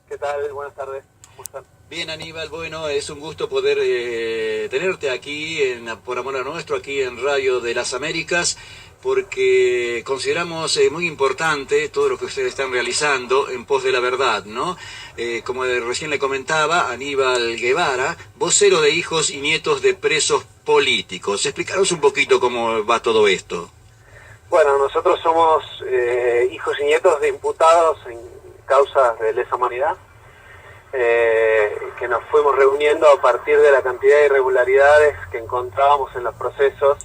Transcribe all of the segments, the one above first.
¿Qué tal? Buenas tardes. ¿Cómo están? Bien, Aníbal, bueno, es un gusto poder tenerte aquí, por amor a nuestro, aquí en Radio de las Américas, porque consideramos muy importante todo lo que ustedes están realizando en pos de la verdad, ¿no? Como recién le comentaba, Aníbal Guevara, vocero de hijos y nietos de presos políticos. Explícanos un poquito cómo va todo esto. Bueno, nosotros somos hijos y nietos de imputados en causas de lesa humanidad, que nos fuimos reuniendo a partir de la cantidad de irregularidades que encontrábamos en los procesos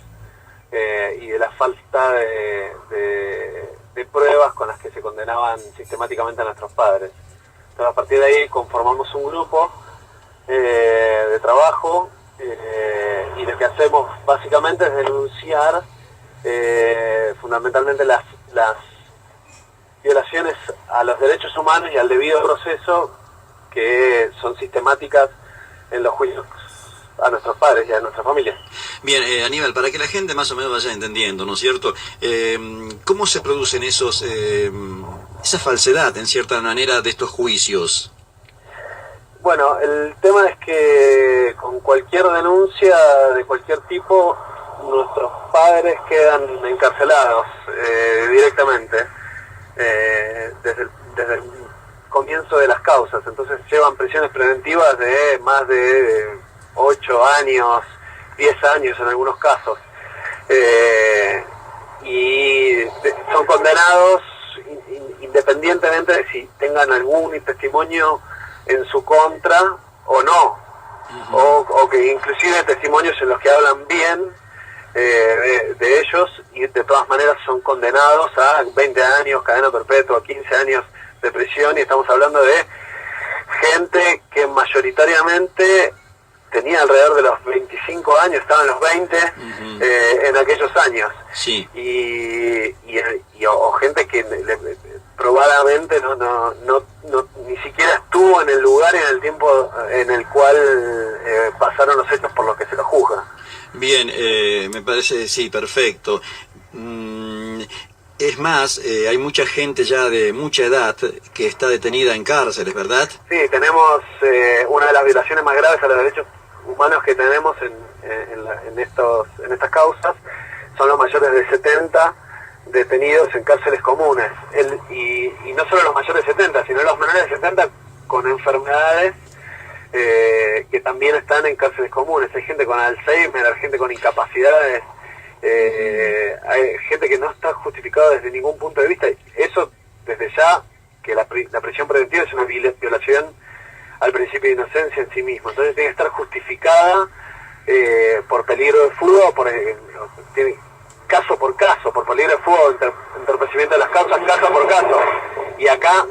y de la falta de pruebas con las que se condenaban sistemáticamente a nuestros padres. Entonces, a partir de ahí conformamos un grupo de trabajo y lo que hacemos básicamente es denunciar fundamentalmente las violaciones a los derechos humanos y al debido proceso que son sistemáticas en los juicios a nuestros padres y a nuestra familia. Bien, Aníbal, para que la gente más o menos vaya entendiendo, ¿no es cierto? ¿Cómo se producen esa falsedad, en cierta manera, de estos juicios? Bueno, el tema es que con cualquier denuncia de cualquier tipo, nuestros padres quedan encarcelados directamente desde el comienzo de las causas. Entonces llevan prisiones preventivas de más de 8 años, 10 años en algunos casos. Y son condenados independientemente de si tengan algún testimonio en su contra o no. O que inclusive testimonios en los que hablan bien de ellos, y de todas maneras son condenados a 20 años, cadena perpetua, 15 años de prisión, y estamos hablando de gente que mayoritariamente tenía alrededor de los 25 años, estaba en los 20 en aquellos años. Sí. O gente que probablemente ni siquiera estuvo en el lugar y en el tiempo en el cual pasaron los hechos por los que se los juzga. Bien, me parece, sí, perfecto. Es más, hay mucha gente ya de mucha edad que está detenida en cárceles, ¿verdad? Sí, tenemos una de las violaciones más graves a los derechos humanos que tenemos en estas causas, son los mayores de 70 detenidos en cárceles comunes. Y no solo los mayores de 70, sino los menores de 70 con enfermedades que también están en cárceles comunes. Hay gente con Alzheimer, hay gente con incapacidades, hay gente que no está justificada desde ningún punto de vista. Eso, desde ya, que la prisión preventiva es una violación al principio de inocencia en sí mismo. Entonces tiene que estar justificada por peligro de fuga, caso por caso, por peligro de fuga, entorpecimiento de las causas, caso por caso. Y acá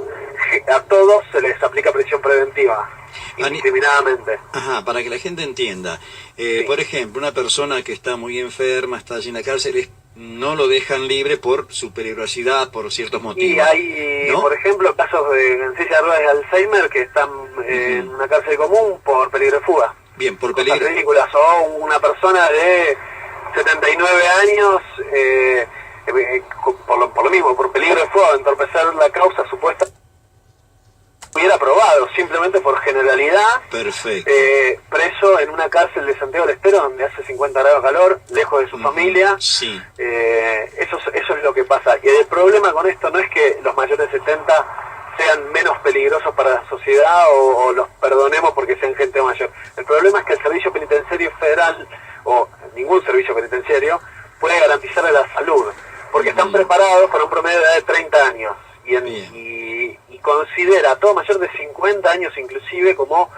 a todos se les aplica prisión preventiva, indiscriminadamente. Ajá, para que la gente entienda. Sí. Por ejemplo, una persona que está muy enferma, está allí en la cárcel, no lo dejan libre por su peligrosidad, por ciertos motivos. Y hay, ¿no?, por ejemplo, casos en silla de ruedas de Alzheimer que están en una cárcel común por peligro de fuga. Bien, por peligro. Ridículas. O una persona de 79 años, por lo mismo, por peligro de fuga, entorpecer la causa supuesta, hubiera aprobado, simplemente por generalidad. Perfecto. Preso en una cárcel de Santiago del Estero donde hace 50 grados de calor, lejos de su familia. Sí. Eso es lo que pasa. Y el problema con esto no es que los mayores de 70 sean menos peligrosos para la sociedad o los perdonemos porque sean gente mayor. El problema es que el Servicio Penitenciario Federal, o ningún servicio penitenciario, puede garantizarle la salud, porque están preparados para un promedio de edad de 30 años. Y considera a todo mayor de 50 años inclusive como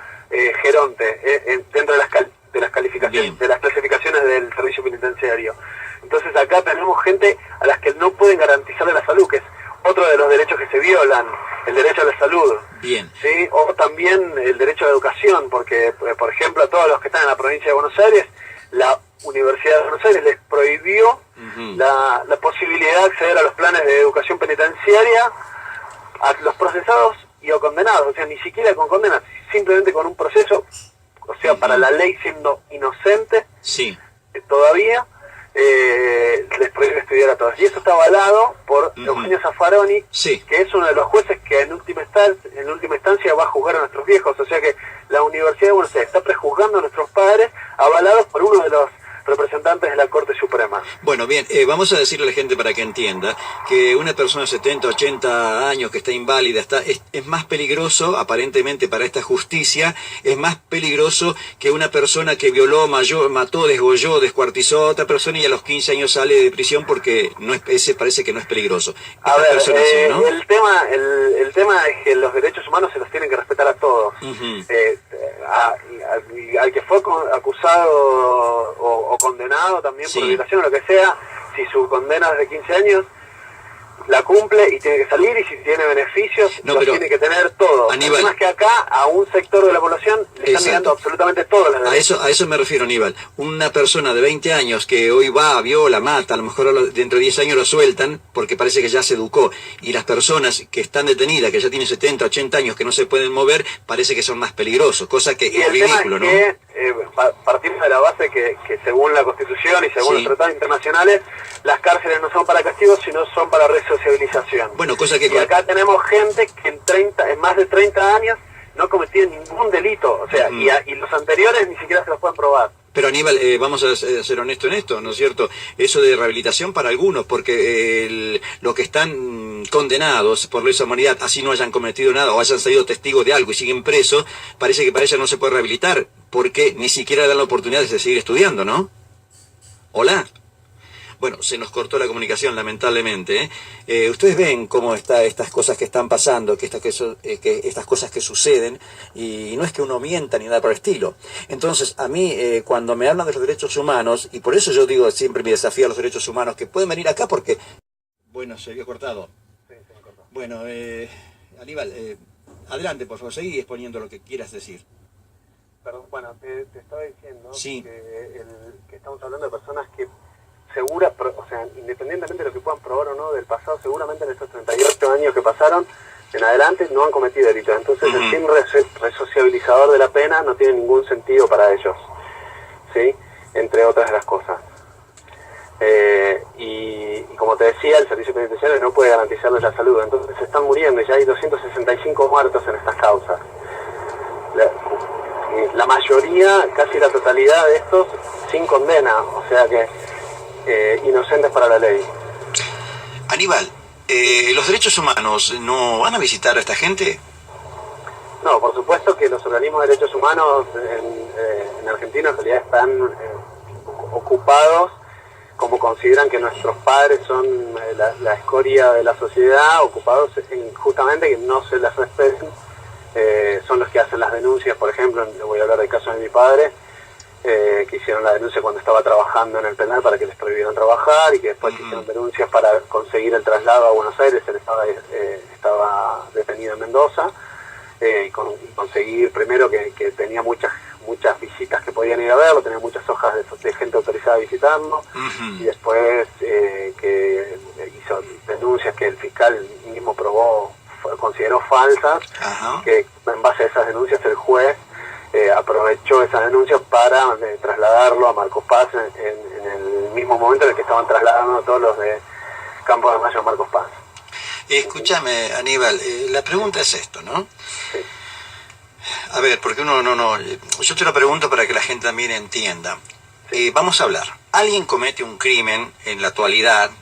geronte dentro de las calificaciones, de las clasificaciones del servicio penitenciario. Entonces acá tenemos gente a las que no pueden garantizarle la salud, que es otro de los derechos que se violan, el derecho a la salud. Bien. ¿Sí? O también el derecho a la educación, porque, por ejemplo, a todos los que están en la provincia de Buenos Aires, la Universidad de Buenos Aires les prohibió la posibilidad de acceder a los planes de educación penitenciaria a los procesados y o condenados, o sea, ni siquiera con condenas, simplemente con un proceso, o sea, para la ley siendo inocente, sí, todavía les prohíbe estudiar a todos. Y eso está avalado por Eugenio Zaffaroni, sí, que es uno de los jueces que en última instancia va a juzgar a nuestros viejos. O sea que la Universidad de Buenos Aires está prejuzgando a nuestros padres, avalados por uno de los representantes de la Corte Suprema. Bueno, bien, vamos a decirle a la gente para que entienda que una persona de 70, 80 años que está inválida es más peligroso, aparentemente para esta justicia, es más peligroso que una persona que violó, mató, desgolló, descuartizó a otra persona y a los 15 años sale de prisión porque ese parece que no es peligroso. A ver, sí, ¿no? el tema es que los derechos humanos se los tienen que respetar a todos. Al que fue acusado o condenado también por violación o lo que sea, si su condena es de 15 años, la cumple y tiene que salir, y si tiene beneficios, los tiene que tener todos. Aníbal, el tema es que acá a un sector de la población le están negando absolutamente todos los derechos. A eso me refiero, Aníbal. Una persona de 20 años que hoy va, viola, mata, a lo mejor dentro de 10 años lo sueltan porque parece que ya se educó. Y las personas que están detenidas, que ya tienen 70, 80 años, que no se pueden mover, parece que son más peligrosos, cosa que es ridículo, ¿no? Partimos de la base que según la Constitución y según los tratados internacionales, las cárceles no son para castigos, sino son para resociabilización. Bueno, cosa que... Y acá tenemos gente que en más de 30 años no cometieron ningún delito, o sea, y los anteriores ni siquiera se los pueden probar. Pero Aníbal, vamos a ser honestos en esto, ¿no es cierto? Eso de rehabilitación para algunos, porque los que están condenados por lesa humanidad, así no hayan cometido nada o hayan salido testigos de algo y siguen presos, parece que para ellos no se puede rehabilitar, porque ni siquiera le dan la oportunidad de seguir estudiando, ¿no? Hola. Bueno, se nos cortó la comunicación, lamentablemente. Ustedes ven cómo estas cosas que están pasando, que estas cosas que suceden, y no es que uno mienta ni nada por el estilo. Entonces, a mí, cuando me hablan de los derechos humanos, y por eso yo digo siempre mi desafío a los derechos humanos, que pueden venir acá porque... Bueno, se había cortado. Sí, se me cortó. Bueno, Aníbal, adelante, por favor, seguí exponiendo lo que quieras decir. Perdón, bueno, te estaba diciendo sí, que estamos hablando de personas que o sea, independientemente de lo que puedan probar o no del pasado, seguramente en estos 38 años que pasaron en adelante no han cometido delitos. Entonces el fin resociabilizador de la pena no tiene ningún sentido para ellos, ¿sí? Entre otras de las cosas. Y como te decía, el servicio penitenciario no puede garantizarles la salud, entonces se están muriendo y ya hay 265 muertos en estas causas. La mayoría, casi la totalidad de estos, sin condena, o sea que inocentes para la ley. Aníbal, ¿los derechos humanos no van a visitar a esta gente? No, por supuesto que los organismos de derechos humanos en Argentina en realidad están ocupados, como consideran que nuestros padres son la escoria de la sociedad, ocupados en justamente que no se les respeten. Son los que hacen las denuncias, por ejemplo, voy a hablar del caso de mi padre, que hicieron la denuncia cuando estaba trabajando en el penal para que les prohibieran trabajar, y que después hicieron denuncias para conseguir el traslado a Buenos Aires. Él estaba detenido en Mendoza, y conseguir primero que tenía muchas visitas que podían ir a verlo, tenía muchas hojas de gente autorizada a visitarlo, y después que hizo denuncias que el fiscal mismo consideró falsas, que en base a esas denuncias el juez aprovechó esa denuncia para trasladarlo a Marcos Paz en el mismo momento en el que estaban trasladando a todos los de Campo de Mayo a Marcos Paz. Escúchame, Aníbal, la pregunta es esto, ¿no? Sí. A ver, porque yo te lo pregunto para que la gente también entienda. Vamos a hablar. Alguien comete un crimen en la actualidad,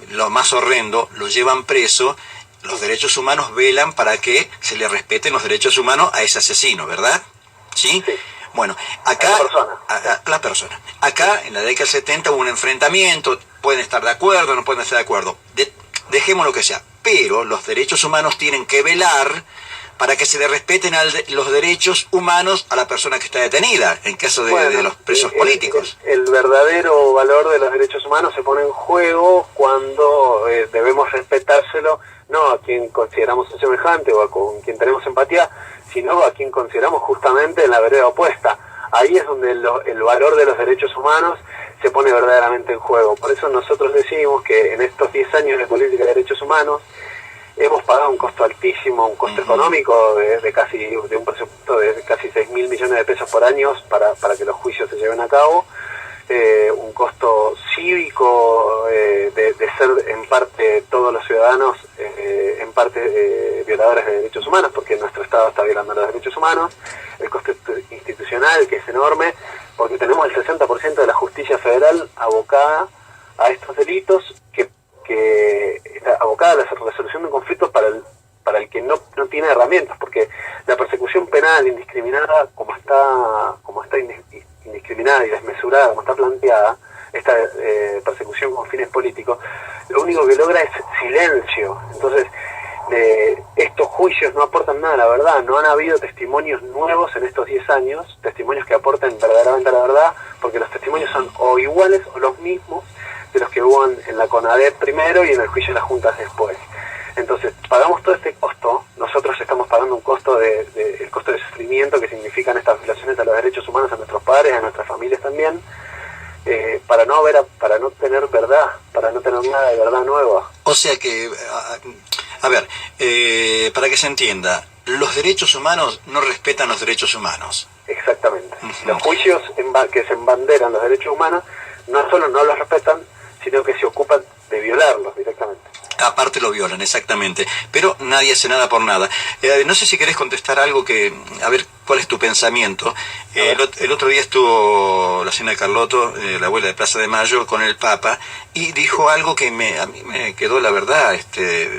lo más horrendo, lo llevan preso. Los derechos humanos velan para que se le respeten los derechos humanos a ese asesino, ¿verdad? ¿Sí? Bueno, acá... La persona. Acá, en la década del 70, hubo un enfrentamiento, pueden estar de acuerdo, no pueden estar de acuerdo. Dejemos lo que sea. Pero los derechos humanos tienen que velar para que se le respeten los derechos humanos a la persona que está detenida, en caso de los presos políticos. El verdadero valor de los derechos humanos se pone en juego cuando debemos respetárselo, no a quien consideramos un semejante o con quien tenemos empatía, sino a quien consideramos justamente en la vereda opuesta. Ahí es donde el valor de los derechos humanos se pone verdaderamente en juego. Por eso nosotros decimos que en estos 10 años de política de derechos humanos hemos pagado un costo altísimo, un costo económico de un presupuesto de casi 6.000 millones de pesos por año para que los juicios se lleven a cabo, un costo cívico de de ser en parte todos los ciudadanos, en parte violadores de derechos humanos, porque nuestro Estado está violando los derechos humanos, el costo institucional, que es enorme, porque tenemos el 60% de la justicia federal abocada a estos delitos, que está abocada a la resolución de conflictos para el que no tiene herramientas, porque la persecución penal indiscriminada, como está indiscriminada y desmesurada, como está planteada, esta persecución con fines políticos, lo único que logra es silencio. Entonces, estos juicios no aportan nada a la verdad. No han habido testimonios nuevos en estos 10 años, testimonios que aporten verdaderamente a la verdad, porque los testimonios son o iguales o los mismos de los que hubo en la CONADEP primero y en el juicio de las juntas después. Entonces, pagamos todo este costo, nosotros estamos pagando un costo el costo de sufrimiento que significan estas violaciones a los derechos humanos a nuestros padres, a nuestras familias también, para no tener verdad, para no tener nada de verdad nueva. O sea que, a ver, para que se entienda, los derechos humanos no respetan los derechos humanos. Exactamente. Los juicios que se embanderan los derechos humanos no solo no los respetan, sino que se ocupan de violarlos directamente. Aparte lo violan, exactamente. Pero nadie hace nada por nada. No sé si querés contestar algo que... A ver, ¿cuál es tu pensamiento? El otro día estuvo la señora Carlotto, la abuela de Plaza de Mayo, con el Papa, y dijo algo que a mí me quedó, la verdad,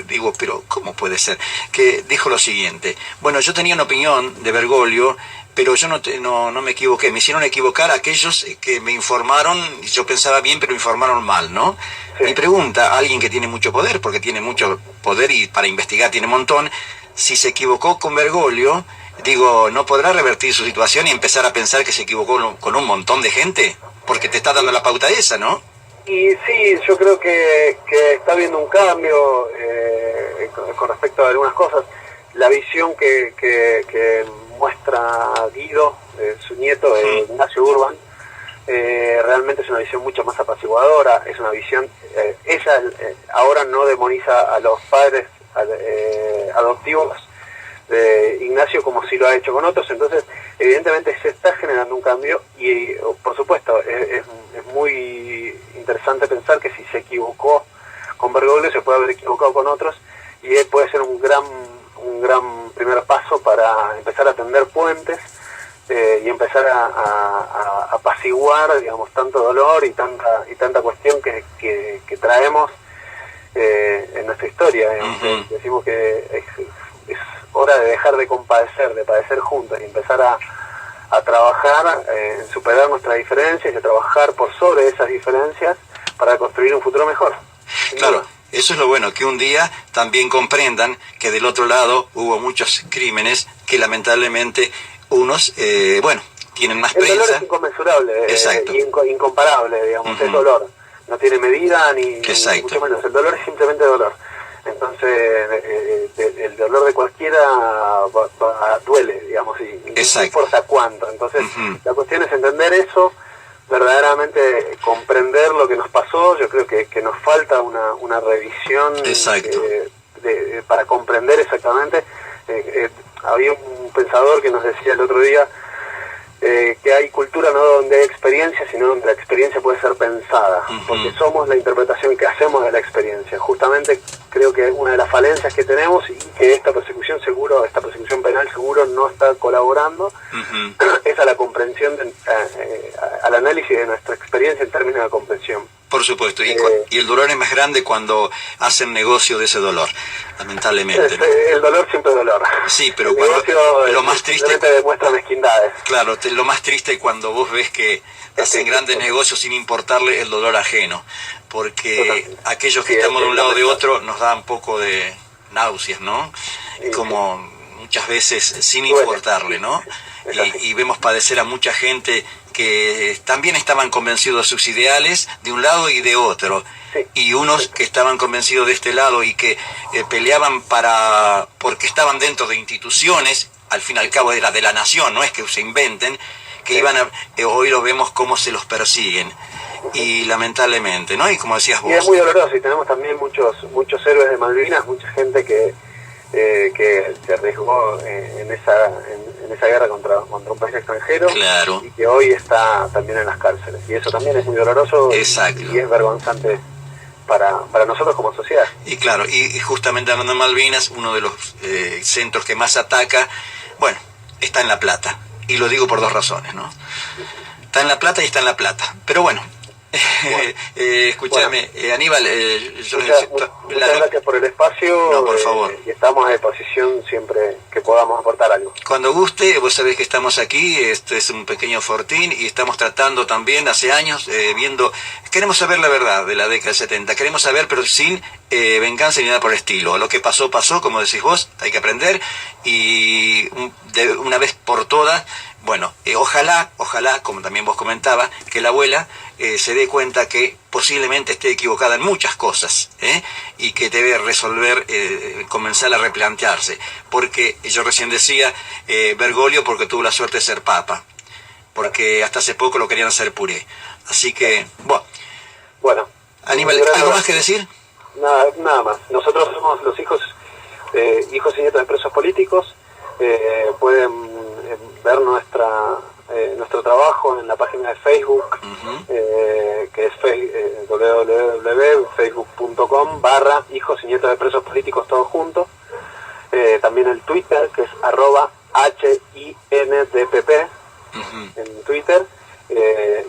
digo, pero ¿cómo puede ser? Que dijo lo siguiente: bueno, yo tenía una opinión de Bergoglio, pero yo no me equivoqué. Me hicieron equivocar a aquellos que me informaron, y yo pensaba bien, pero informaron mal, ¿no? Sí. Mi pregunta, a alguien que tiene mucho poder, porque tiene mucho poder y para investigar tiene un montón, si se equivocó con Bergoglio, digo, ¿no podrá revertir su situación y empezar a pensar que se equivocó con un montón de gente? Porque te está dando la pauta esa, ¿no? Y sí, yo creo que está habiendo un cambio con respecto a algunas cosas. La visión que muestra Guido, su nieto, Ignacio Urban, realmente es una visión mucho más apaciguadora, es una visión, ella ahora no demoniza a los padres adoptivos de Ignacio como si lo ha hecho con otros. Entonces evidentemente se está generando un cambio y por supuesto es muy interesante pensar que si se equivocó con Bergoglio se puede haber equivocado con otros, y puede ser un gran primer paso para empezar a tender puentes y empezar a apaciguar, digamos, tanto dolor y tanta cuestión que traemos en nuestra historia. Decimos que es hora de dejar de compadecer, de padecer juntos y empezar a trabajar en superar nuestras diferencias y a trabajar por sobre esas diferencias para construir un futuro mejor. Claro. Eso es lo bueno, que un día también comprendan que del otro lado hubo muchos crímenes que lamentablemente unos, tienen más prensa. El dolor es inconmensurable, incomparable, digamos, es dolor. No tiene medida ni mucho menos. El dolor es simplemente dolor. Entonces, el dolor de cualquiera duele, digamos, y no importa cuánto. Entonces, la cuestión es entender eso, verdaderamente comprender lo que nos pasó. Yo creo que nos falta una revisión para comprender exactamente. Había un pensador que nos decía el otro día que hay cultura no donde hay experiencia, sino donde la experiencia puede ser pensada, porque somos la interpretación que hacemos de la experiencia. Justamente creo que una de las falencias que tenemos, y que esta persecución penal seguro no está colaborando, es a la comprensión, al análisis de nuestra experiencia en términos de comprensión. Por supuesto, y el dolor es más grande cuando hacen negocio de ese dolor, lamentablemente. El dolor siempre es dolor. Sí, pero cuando lo más triste demuestra mezquindades. Claro, lo más triste es cuando vos ves que hacen grandes negocios sin importarle el dolor ajeno, porque aquellos que estamos de un lado o de otro nos da un poco de náuseas, ¿no? Como muchas veces sin importarle, ¿no? Y vemos padecer a mucha gente que también estaban convencidos de sus ideales de un lado y de otro, y unos que estaban convencidos de este lado y que peleaban porque estaban dentro de instituciones, al fin y al cabo era de la nación, no es que se inventen, que hoy lo vemos cómo se los persiguen, y lamentablemente, ¿no? Y como decías vos, y es muy doloroso, y tenemos también muchos héroes de Malvinas, mucha gente que se arriesgó en esa guerra contra un país extranjero, claro, y que hoy está también en las cárceles, y eso también es muy doloroso. Exacto. Y es vergonzante para nosotros como sociedad. Y claro, y justamente hablando de Malvinas, uno de los centros que más ataca, bueno, está en La Plata. Y lo digo por dos razones, ¿no? Está en La Plata y está en La Plata. Pero bueno, escúchame, Aníbal, yo muchas gracias por el espacio. No, por favor. Y estamos a disposición siempre que podamos aportar algo. Cuando guste, vos sabés que estamos aquí, este es un pequeño fortín y estamos tratando también hace años, queremos saber la verdad de la década del 70, queremos saber pero sin venganza ni nada por el estilo. Lo que pasó, pasó, como decís vos, hay que aprender y de una vez por todas, bueno, ojalá, como también vos comentabas, que la abuela se dé cuenta que posiblemente esté equivocada en muchas cosas, y que debe resolver, comenzar a replantearse, porque yo recién decía Bergoglio porque tuvo la suerte de ser papa, porque hasta hace poco lo querían hacer puré, así que, bueno, Aníbal, ¿algo más que decir? Nada más, nosotros somos los hijos y nietos de presos políticos, pueden ver nuestro trabajo en la página de Facebook, que es www.facebook.com/hijos y nietos de presos políticos todos juntos. También el Twitter, que es @HINDPP en Twitter.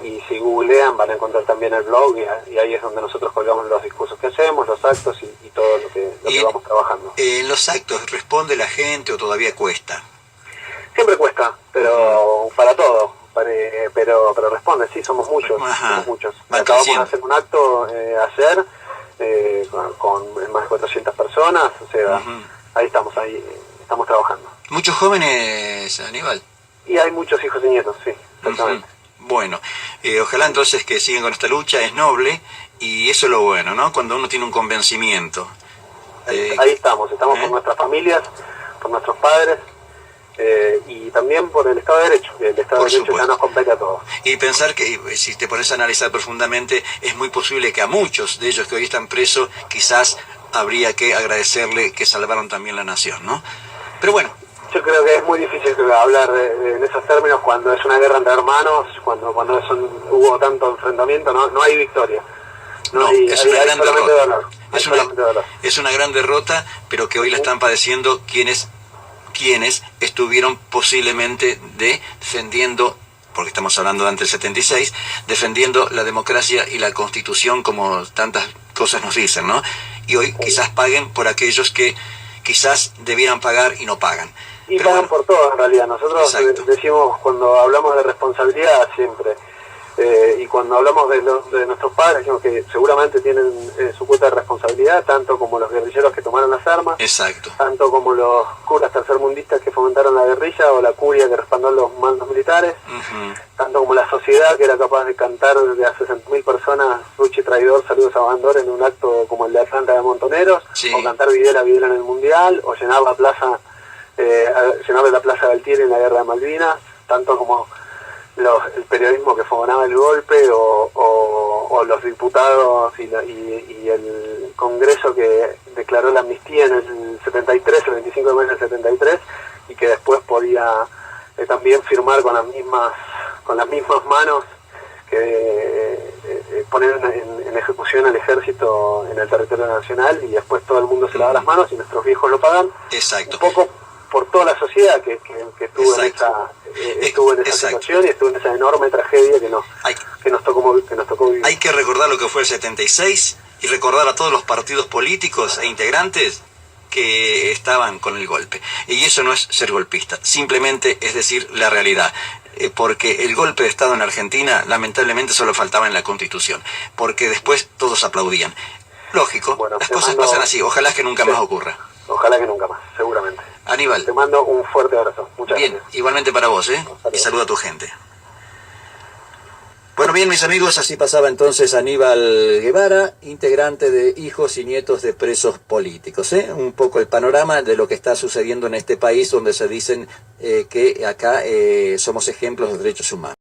Y si googlean van a encontrar también el blog y ahí es donde nosotros colgamos los discursos que hacemos, los actos y todo lo que vamos trabajando. ¿En los actos responde la gente o todavía cuesta? Siempre cuesta, pero para todo, pero responde, sí, somos muchos. Acabamos de hacer un acto ayer con más de 400 personas, o sea, ahí estamos trabajando. ¿Muchos jóvenes, Aníbal? Y hay muchos hijos y nietos, sí, exactamente. Bueno, ojalá entonces que sigan con esta lucha, es noble, y eso es lo bueno, ¿no? Cuando uno tiene un convencimiento. Ahí estamos por nuestras familias, por nuestros padres, y también por el Estado de Derecho, que el Estado de Derecho ya nos compete a todos. Y pensar que, si te pones a analizar profundamente, es muy posible que a muchos de ellos que hoy están presos, quizás habría que agradecerle que salvaron también la nación, ¿no? Pero bueno. Yo creo que es muy difícil hablar en esos términos cuando es una guerra entre hermanos, cuando hubo tanto enfrentamiento, no hay victoria. Es una gran derrota. Es una gran derrota, pero que hoy la están padeciendo quienes estuvieron posiblemente defendiendo, porque estamos hablando de antes del 76, defendiendo la democracia y la Constitución como tantas cosas nos dicen, ¿no? Y hoy quizás paguen por aquellos que quizás debieran pagar y no pagan. Y pero pagan por todo en realidad. Nosotros decimos, cuando hablamos de responsabilidad siempre, y cuando hablamos de nuestros padres, decimos que seguramente tienen su cuota de responsabilidad, tanto como los guerrilleros que tomaron las armas, tanto como los curas tercermundistas que fomentaron la guerrilla, o la curia que respaldó los mandos militares, tanto como la sociedad que era capaz de cantar de a 60.000 personas Ruchi traidor, saludos a Bandor en un acto como el de Atlanta de Montoneros, o cantar Videla en el Mundial, o llenar la plaza Galtieri en la Guerra de Malvinas, tanto como el periodismo que fogonaba el golpe, o los diputados y el Congreso que declaró la amnistía en el 73, el 25 de mayo del 73, y que después podía también firmar con las mismas manos que poner en ejecución al ejército en el territorio nacional, y después todo el mundo se lava las manos y nuestros viejos lo pagan. Exacto. Un poco por toda la sociedad que estuvo en esa situación y estuvo en esa enorme tragedia que nos tocó vivir. Hay que recordar lo que fue el 76 y recordar a todos los partidos políticos e integrantes que estaban con el golpe. Y eso no es ser golpista, simplemente es decir la realidad. Porque el golpe de Estado en Argentina lamentablemente solo faltaba en la Constitución, porque después todos aplaudían. Lógico, las cosas pasan así, ojalá que nunca más ocurra. Ojalá que nunca más, seguramente. Aníbal. Te mando un fuerte abrazo. Muchas gracias. Igualmente para vos, y saluda a tu gente. Bueno, bien, mis amigos, así pasaba entonces Aníbal Guevara, integrante de Hijos y Nietos de Presos Políticos. Un poco el panorama de lo que está sucediendo en este país, donde se dicen que acá somos ejemplos de derechos humanos.